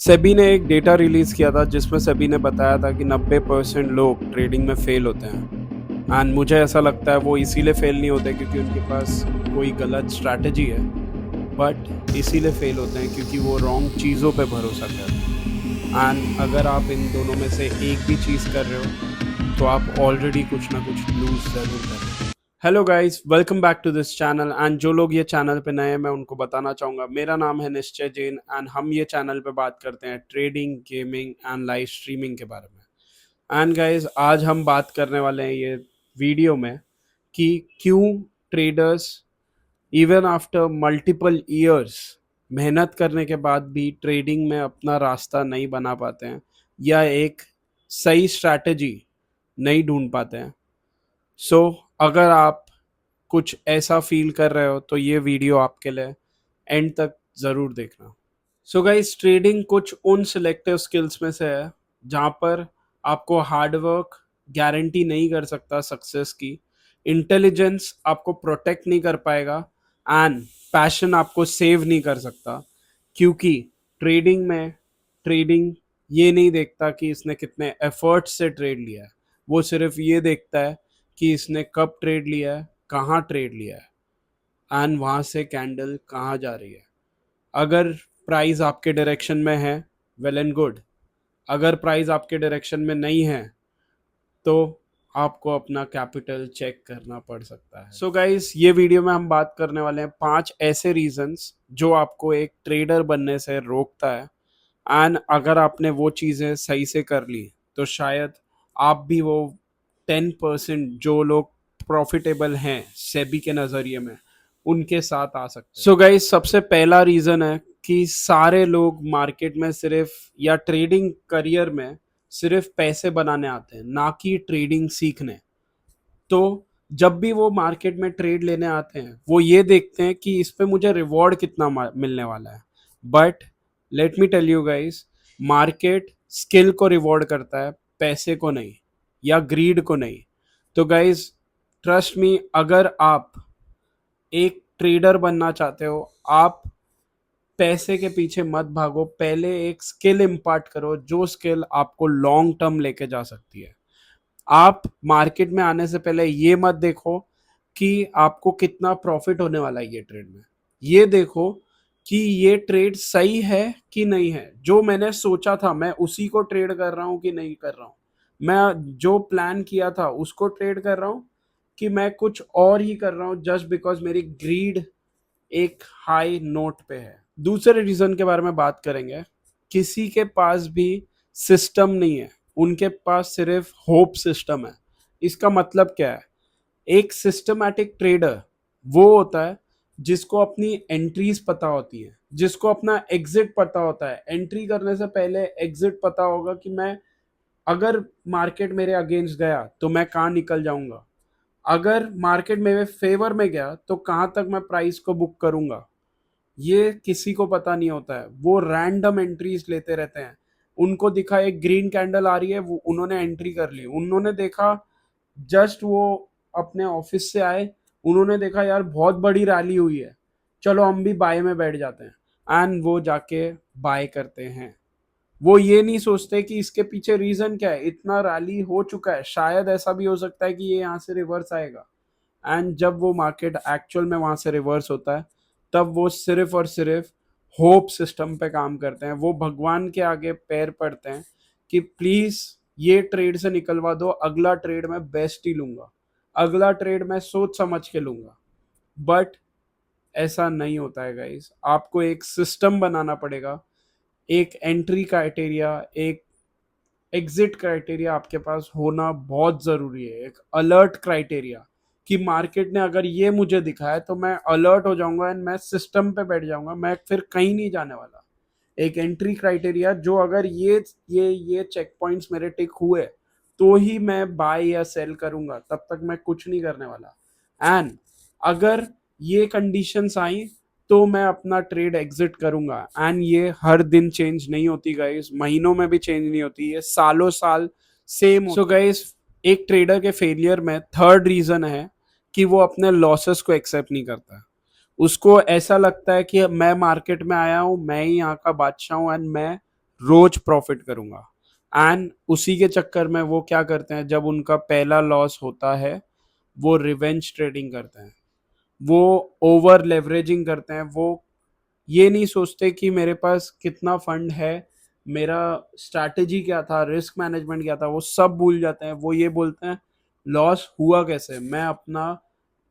सेबी ने एक data release किया था जिसमें सेबी ने बताया था कि 90% लोग ट्रेडिंग में फ़ेल होते हैं एंड मुझे ऐसा लगता है वो इसीलिए फ़ेल नहीं होते क्योंकि उनके पास कोई गलत स्ट्रैटेजी है, बट इसीलिए फ़ेल होते हैं क्योंकि वो रॉन्ग चीज़ों पे भरोसा कर रहे हैं। एंड अगर आप इन दोनों में से एक भी चीज़ कर रहे हो तो आप ऑलरेडी कुछ ना कुछ लूज़ ज़रूर कर रहे हो। Hello guys, welcome back to this channel and जो लोग ये चैनल पे नए हैं मैं उनको बताना चाहूँगा मेरा नाम है निश्चय जैन एंड हम ये चैनल पे बात करते हैं trading, gaming and live streaming के बारे में। एंड गाइस, आज हम बात करने वाले हैं ये वीडियो में कि क्यों traders even after multiple years मेहनत करने के बाद भी ट्रेडिंग में अपना रास्ता नहीं बना पाते हैं या एक सही स्ट्रैटेजी नहीं ढूंढ पाते हैं। सो अगर आप कुछ ऐसा फील कर रहे हो तो ये वीडियो आपके लिए एंड तक ज़रूर देखना। सो गाइस, ट्रेडिंग कुछ उन सिलेक्टिव स्किल्स में से है जहाँ पर आपको हार्डवर्क गारंटी नहीं कर सकता सक्सेस की, इंटेलिजेंस आपको प्रोटेक्ट नहीं कर पाएगा एंड पैशन आपको सेव नहीं कर सकता, क्योंकि ट्रेडिंग ये नहीं देखता कि इसने कितने एफर्ट से ट्रेड लिया है, वो सिर्फ ये देखता है कि इसने कब ट्रेड लिया है, कहाँ ट्रेड लिया है एंड वहाँ से कैंडल कहाँ जा रही है। अगर प्राइस आपके डायरेक्शन में है, वेल एंड गुड। अगर प्राइस आपके डायरेक्शन में नहीं है तो आपको अपना कैपिटल चेक करना पड़ सकता है। सो गाइस, ये वीडियो में हम बात करने वाले हैं 5 ऐसे रीजंस जो आपको एक ट्रेडर बनने से रोकता है एंड अगर आपने वो चीज़ें सही से कर ली तो शायद आप भी वो 10% जो लोग प्रॉफिटेबल हैं सेबी के नज़रिए में उनके साथ आ सकते हैं। सो गाइस, सबसे पहला रीज़न है कि सारे लोग मार्केट में सिर्फ या ट्रेडिंग करियर में सिर्फ पैसे बनाने आते हैं, ना कि ट्रेडिंग सीखने। तो जब भी वो मार्केट में ट्रेड लेने आते हैं वो ये देखते हैं कि इस पे मुझे रिवॉर्ड कितना मिलने वाला है। But let me tell you guys, market skill को रिवॉर्ड करता है, पैसे को नहीं, या ग्रीड को नहीं। तो गाइस, ट्रस्ट मी, अगर आप एक ट्रेडर बनना चाहते हो, आप पैसे के पीछे मत भागो, पहले एक स्किल इम्पार्ट करो जो स्किल आपको लॉन्ग टर्म लेके जा सकती है। आप मार्केट में आने से पहले ये मत देखो कि आपको कितना प्रॉफिट होने वाला है ये ट्रेड में, ये देखो कि ये ट्रेड सही है कि नहीं है, जो मैंने सोचा था मैं उसी को ट्रेड कर रहा हूँ कि नहीं कर रहा हूँ, मैं जो प्लान किया था उसको ट्रेड कर रहा हूँ कि मैं कुछ और ही कर रहा हूँ जस्ट बिकॉज मेरी ग्रीड एक हाई नोट पे है। दूसरे रीजन के बारे में बात करेंगे। किसी के पास भी सिस्टम नहीं है, उनके पास सिर्फ होप सिस्टम है। इसका मतलब क्या है? एक सिस्टमैटिक ट्रेडर वो होता है जिसको अपनी एंट्रीज पता होती है, जिसको अपना एग्जिट पता होता है। एंट्री करने से पहले एग्जिट पता होगा कि मैं, अगर मार्केट मेरे अगेंस्ट गया तो मैं कहाँ निकल जाऊंगा, अगर मार्केट मेरे फेवर में गया तो कहाँ तक मैं प्राइस को बुक करूंगा। ये किसी को पता नहीं होता है, वो रैंडम एंट्रीज लेते रहते हैं। उनको दिखा एक ग्रीन कैंडल आ रही है, वो उन्होंने एंट्री कर ली। उन्होंने देखा, जस्ट वो अपने ऑफिस से आए, उन्होंने देखा यार बहुत बड़ी रैली हुई है, चलो हम भी बाय में बैठ जाते हैं एंड वो जाके बाय करते हैं। वो ये नहीं सोचते कि इसके पीछे रीजन क्या है, इतना रैली हो चुका है, शायद ऐसा भी हो सकता है कि ये यहाँ से रिवर्स आएगा। एंड जब वो मार्केट एक्चुअल में वहां से रिवर्स होता है तब वो सिर्फ और सिर्फ होप सिस्टम पे काम करते हैं। वो भगवान के आगे पैर पड़ते हैं कि प्लीज ये ट्रेड से निकलवा दो, अगला ट्रेड मैं बेस्ट ही लूंगा, अगला ट्रेड मैं सोच समझ के लूंगा। बट ऐसा नहीं होता है गाइस, आपको एक सिस्टम बनाना पड़ेगा, एक एंट्री क्राइटेरिया, एक एग्जिट क्राइटेरिया आपके पास होना बहुत ज़रूरी है। एक अलर्ट क्राइटेरिया कि मार्केट ने अगर ये मुझे दिखाया तो मैं अलर्ट हो जाऊंगा एंड मैं सिस्टम पे बैठ जाऊंगा, मैं फिर कहीं नहीं जाने वाला। एक एंट्री क्राइटेरिया जो अगर ये चेक पॉइंट्स मेरे टिक हुए तो ही मैं बाय या सेल करूंगा, तब तक मैं कुछ नहीं करने वाला। एंड अगर ये कंडीशंस आई तो मैं अपना ट्रेड एग्जिट करूंगा। एंड ये हर दिन चेंज नहीं होती गाइस, महीनों में भी चेंज नहीं होती, ये सालों साल सेम। सो गाइस, एक ट्रेडर के फेलियर में थर्ड रीजन है कि वो अपने लॉसेस को एक्सेप्ट नहीं करता। उसको ऐसा लगता है कि मैं मार्केट में आया हूँ, मैं ही यहाँ का बादशाह हूँ एंड मैं रोज प्रॉफिट करूंगा। एंड उसी के चक्कर में वो क्या करते हैं, जब उनका पहला लॉस होता है वो रिवेंज ट्रेडिंग करते हैं, वो ओवर लेवरेजिंग करते हैं, वो ये नहीं सोचते कि मेरे पास कितना फंड है, मेरा स्ट्रैटेजी क्या था, रिस्क मैनेजमेंट क्या था, वो सब भूल जाते हैं। वो ये बोलते हैं लॉस हुआ कैसे, मैं अपना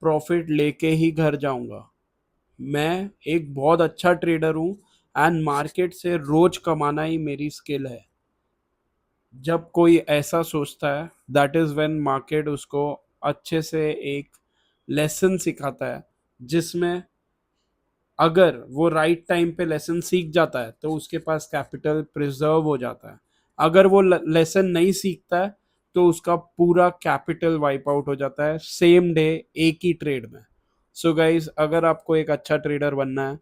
प्रॉफिट लेके ही घर जाऊंगा, मैं एक बहुत अच्छा ट्रेडर हूँ एंड मार्केट से रोज कमाना ही मेरी स्किल है। जब कोई ऐसा सोचता है दैट इज व्हेन मार्केट उसको अच्छे से एक लेसन सिखाता है, जिसमें अगर वो राइट टाइम पे लेसन सीख जाता है तो उसके पास कैपिटल प्रिजर्व हो जाता है। अगर वो लेसन नहीं सीखता है तो उसका पूरा कैपिटल वाइप आउट हो जाता है सेम डे, एक ही ट्रेड में। सो गाइज, अगर आपको एक अच्छा ट्रेडर बनना है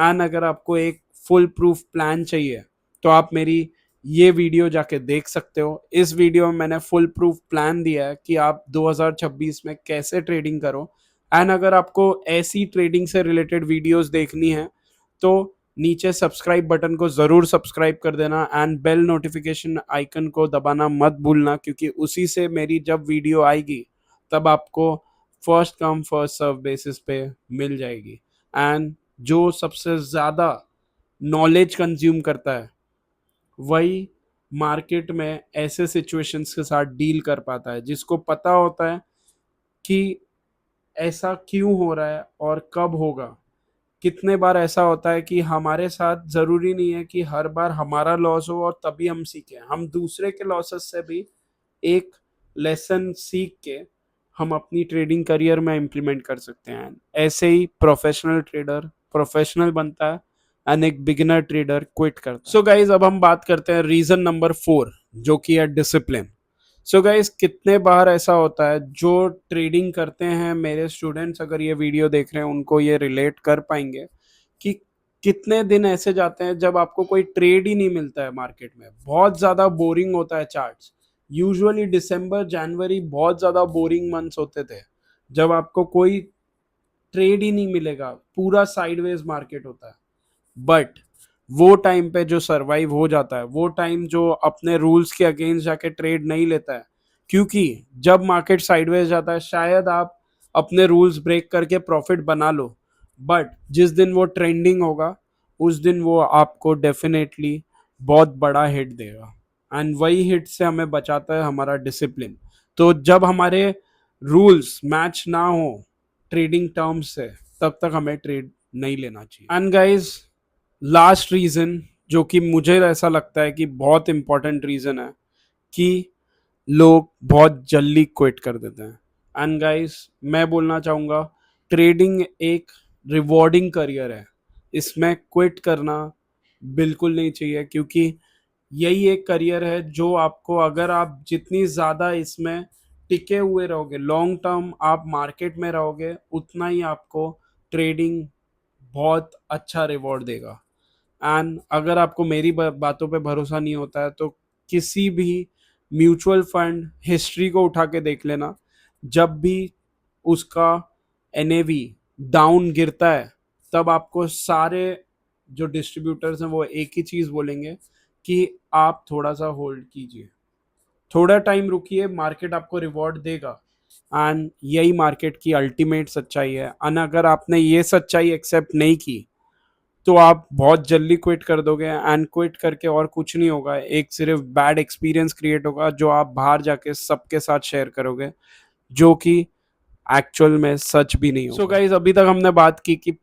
एंड अगर आपको एक फुल प्रूफ प्लान चाहिए तो आप मेरी ये वीडियो जाके देख सकते हो। इस वीडियो में मैंने फुल प्रूफ प्लान दिया है कि आप 2026 में कैसे ट्रेडिंग करो। एंड अगर आपको ऐसी ट्रेडिंग से रिलेटेड वीडियोस देखनी है तो नीचे सब्सक्राइब बटन को जरूर सब्सक्राइब कर देना एंड बेल नोटिफिकेशन आइकन को दबाना मत भूलना, क्योंकि उसी से मेरी जब वीडियो आएगी तब आपको first come first serve basis पे मिल जाएगी। एंड जो सबसे ज़्यादा नॉलेज कंज्यूम करता है वही मार्केट में ऐसे सिचुएशंस के साथ डील कर पाता है, जिसको पता होता है कि ऐसा क्यों हो रहा है और कब होगा। कितने बार ऐसा होता है कि हमारे साथ जरूरी नहीं है कि हर बार हमारा लॉस हो और तभी हम सीखें, हम दूसरे के लॉसेस से भी एक लेसन सीख के हम अपनी ट्रेडिंग करियर में इम्प्लीमेंट कर सकते हैं। ऐसे ही प्रोफेशनल ट्रेडर प्रोफेशनल बनता है एंड एक बिगिनर ट्रेडर क्विट करता है। सो गाइज, अब हम बात करते हैं रीजन नंबर 4, जो कि है डिसिप्लिन। सो गाइज, कितने बार ऐसा होता है जो ट्रेडिंग करते हैं, मेरे स्टूडेंट्स अगर ये वीडियो देख रहे हैं उनको ये रिलेट कर पाएंगे कि कितने दिन ऐसे जाते हैं जब आपको कोई ट्रेड ही नहीं मिलता है मार्केट में, बहुत ज़्यादा बोरिंग होता है चार्ट्स। यूजुअली दिसंबर जनवरी बहुत ज़्यादा बोरिंग मंथ्स होते थे जब आपको कोई ट्रेड ही नहीं मिलेगा, पूरा साइडवेज मार्केट होता है। बट वो टाइम पे जो सरवाइव हो जाता है, वो टाइम जो अपने रूल्स के अगेंस्ट जाके ट्रेड नहीं लेता है, क्योंकि जब मार्केट साइडवेज जाता है शायद आप अपने रूल्स ब्रेक करके प्रॉफिट बना लो, बट जिस दिन वो ट्रेंडिंग होगा उस दिन वो आपको डेफिनेटली बहुत बड़ा हिट देगा। एंड वही हिट से हमें बचाता है हमारा डिसिप्लिन। तो जब हमारे रूल्स मैच ना हो ट्रेडिंग टर्म्स से, तब तक हमें ट्रेड नहीं लेना चाहिए। एंड गाइज, लास्ट रीजन जो कि मुझे ऐसा लगता है कि बहुत इंपॉर्टेंट रीजन है कि लोग बहुत जल्दी क्विट कर देते हैं। एंड गाइस, मैं बोलना चाहूँगा ट्रेडिंग एक रिवॉर्डिंग करियर है, इसमें क्विट करना बिल्कुल नहीं चाहिए, क्योंकि यही एक करियर है जो आपको, अगर आप जितनी ज़्यादा इसमें टिके हुए रहोगे, लॉन्ग टर्म आप मार्केट में रहोगे, उतना ही आपको ट्रेडिंग बहुत अच्छा रिवॉर्ड देगा। एंड अगर आपको मेरी बातों पे भरोसा नहीं होता है तो किसी भी म्यूचुअल फंड हिस्ट्री को उठा के देख लेना, जब भी उसका एनएवी डाउन गिरता है तब आपको सारे जो डिस्ट्रीब्यूटर्स हैं वो एक ही चीज़ बोलेंगे कि आप थोड़ा सा होल्ड कीजिए, थोड़ा टाइम रुकिए, मार्केट आपको रिवॉर्ड देगा। एंड यही मार्केट की अल्टीमेट सच्चाई है। एंड अगर आपने ये सच्चाई एक्सेप्ट नहीं की तो आप बहुत जल्दी क्विट कर दोगे, एंड क्विट करके और कुछ नहीं होगा, एक सिर्फ बैड एक्सपीरियंस क्रिएट होगा जो आप बाहर जाके सबके साथ शेयर करोगे, जो कि एक्चुअल में सच भी नहीं होगा। सो गाइज, अभी तक हमने बात की कि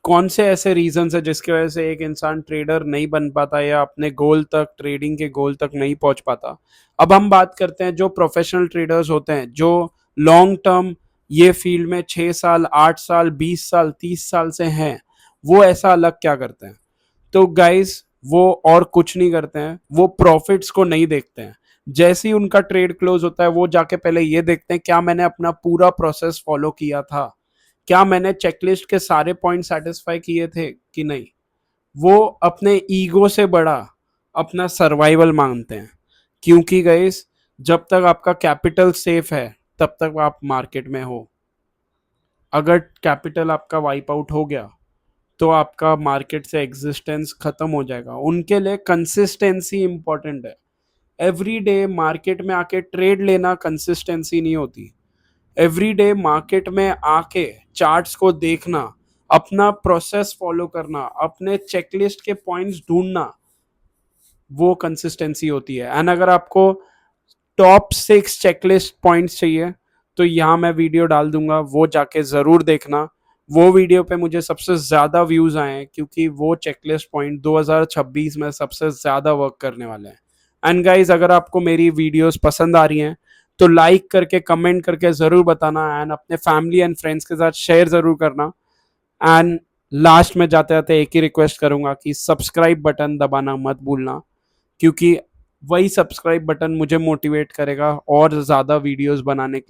कौन से ऐसे रीजंस है जिसकी वजह से एक इंसान ट्रेडर नहीं बन पाता या अपने गोल तक, ट्रेडिंग के गोल तक नहीं पहुंच पाता। अब हम बात करते हैं जो प्रोफेशनल ट्रेडर्स होते हैं, जो लॉन्ग टर्म ये फील्ड में 6 साल 8 साल 20 साल 30 साल से हैं, वो ऐसा अलग क्या करते हैं। तो गाइस, वो और कुछ नहीं करते हैं, वो प्रॉफिट्स को नहीं देखते हैं। जैसे ही उनका ट्रेड क्लोज होता है वो जाके पहले ये देखते हैं क्या मैंने अपना पूरा प्रोसेस फॉलो किया था, क्या मैंने चेकलिस्ट के सारे पॉइंट सेटिस्फाई किए थे कि नहीं। वो अपने ईगो से बड़ा अपना सर्वाइवल मांगते हैं, क्योंकि गाइस जब तक आपका कैपिटल सेफ है तब तक आप मार्केट में हो। अगर कैपिटल आपका वाइप आउट हो गया तो आपका मार्केट से एग्जिस्टेंस खत्म हो जाएगा। उनके लिए कंसिस्टेंसी इंपॉर्टेंट है। एवरी डे मार्केट में आके ट्रेड लेना कंसिस्टेंसी नहीं होती। एवरी डे मार्केट में आके चार्ट्स को देखना, अपना प्रोसेस फॉलो करना, अपने चेकलिस्ट के पॉइंट्स ढूंढना, वो कंसिस्टेंसी होती है। एंड अगर आपको टॉप 6 चेकलिस्ट पॉइंट्स चाहिए तो यहाँ मैं वीडियो डाल दूंगा, वो जाके जरूर देखना। वो वीडियो पे मुझे सबसे ज्यादा व्यूज आए हैं क्योंकि वो चेकलिस्ट पॉइंट 2026 में सबसे ज्यादा वर्क करने वाले हैं। एंड गाइज, अगर आपको मेरी वीडियोस पसंद आ रही हैं तो लाइक करके कमेंट करके जरूर बताना, एंड अपने फैमिली एंड फ्रेंड्स के साथ शेयर जरूर करना। एंड लास्ट में जाते जाते एक ही रिक्वेस्ट करूंगा कि सब्सक्राइब बटन दबाना मत भूलना, क्योंकि वही सब्सक्राइब बटन मुझे मोटिवेट करेगा और ज़्यादा वीडियोस बनाने के